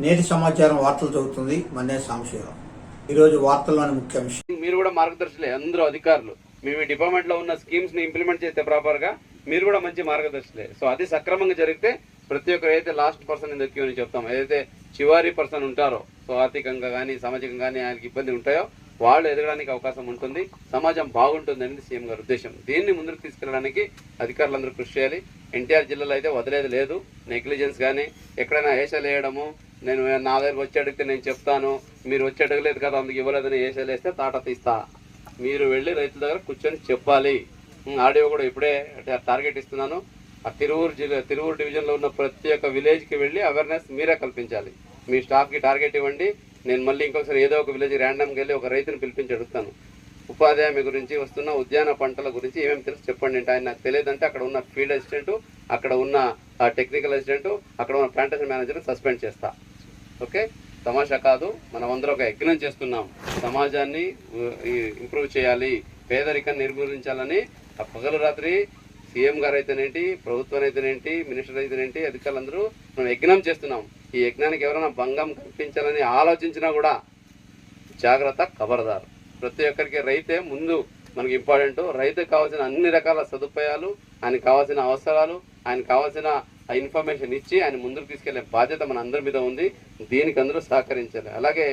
నేటి సమాచారం వార్తలు చదువుతుంది మన్నే సాంశీరావు. ఈరోజు వార్తల్లోని ముఖ్యాంశం. మీరు కూడా మార్గదర్శులే, అందరూ అధికారులు. మీ డిపార్ట్మెంట్ లో ఉన్న స్కీమ్స్ ని ఇంప్లిమెంట్ చేస్తే ప్రాపర్ గా మీరు కూడా మంచి మార్గదర్శులే. సో అది సక్రమంగా జరిగితే ప్రతి ఒక్కరు ఏదైతే లాస్ట్ పర్సన్ ఎందుకు అని చెప్తాం, ఏదైతే చివరి పర్సన్ ఉంటారో, సో ఆర్థికంగా కానీ సామాజికంగా కానీ ఆయనకి ఇబ్బంది ఉంటాయో వాళ్ళు ఎదగడానికి అవకాశం ఉంటుంది, సమాజం బాగుంటుంది అనేది సీఎం గారి ఉద్దేశం. దీన్ని ముందుకు తీసుకెళ్ళడానికి అధికారులందరూ కృషి చేయాలి. ఎన్టీఆర్ జిల్లాలో అయితే వదిలేదు లేదు. నెగ్లిజెన్స్ కానీ ఎక్కడైనా ఏషాలు వేయడము, నేను నా దగ్గర వచ్చి అడిగితే నేను చెప్తాను, మీరు వచ్చి అడగలేదు కదా అందుకు ఇవ్వలేదని ఏషాలు వేస్తే తాట తీస్తా. మీరు వెళ్ళి రైతుల దగ్గర కూర్చొని చెప్పాలి. ఆడియో కూడా ఇప్పుడే టార్గెట్ ఇస్తున్నాను. ఆ తిరువూరు డివిజన్లో ఉన్న ప్రతి ఒక్క విలేజ్కి వెళ్ళి అవేర్నెస్ మీరే కల్పించాలి. మీ స్టాఫ్కి టార్గెట్ ఇవ్వండి. నేను మళ్ళీ ఇంకొకసారి ఏదో ఒక విలేజ్ ర్యాండమ్కి వెళ్ళి ఒక రైతుని పిలిపించి అడుగుతాను. ఉపాధి హామీ గురించి, వస్తున్న ఉద్యాన పంటల గురించి ఏమేమి తెలుసు చెప్పండి అంటే ఆయన నాకు తెలియదంటే అక్కడ ఉన్న ఫీల్డ్ అసిస్టెంట్, అక్కడ ఉన్న టెక్నికల్ అసిస్టెంట్, అక్కడ ఉన్న ప్లాంటేషన్ మేనేజర్ని సస్పెండ్ చేస్తా. ఓకే, తమాషా కాదు. మనం అందరూ ఒక యజ్ఞం చేస్తున్నాం. సమాజాన్ని ఇంప్రూవ్ చేయాలి, పేదరికాన్ని నిర్మూలించాలని ఆ పగలు రాత్రి సీఎం గారు అయితేనేంటి, ప్రభుత్వం అయితేనేంటి, మినిస్టర్ అయితేనేంటి, అధికారులందరూ మనం యజ్ఞం చేస్తున్నాం. ఈ యజ్ఞానికి ఎవరైనా భంగం కల్పించాలని ఆలోచించినా కూడా జాగ్రత్త, ఖబర్దార్. ప్రతి ఒక్కరికి రైతే ముందు మనకి ఇంపార్టెంట్. రైతుకు కావాల్సిన అన్ని రకాల సదుపాయాలు, ఆయనకు కావాల్సిన అవసరాలు, ఆయనకు కావాల్సిన ఇన్ఫర్మేషన్ ఇచ్చి ఆయన ముందుకు తీసుకెళ్లే బాధ్యత మన అందరి మీద ఉంది. దీనికి అందరూ సహకరించాలి. అలాగే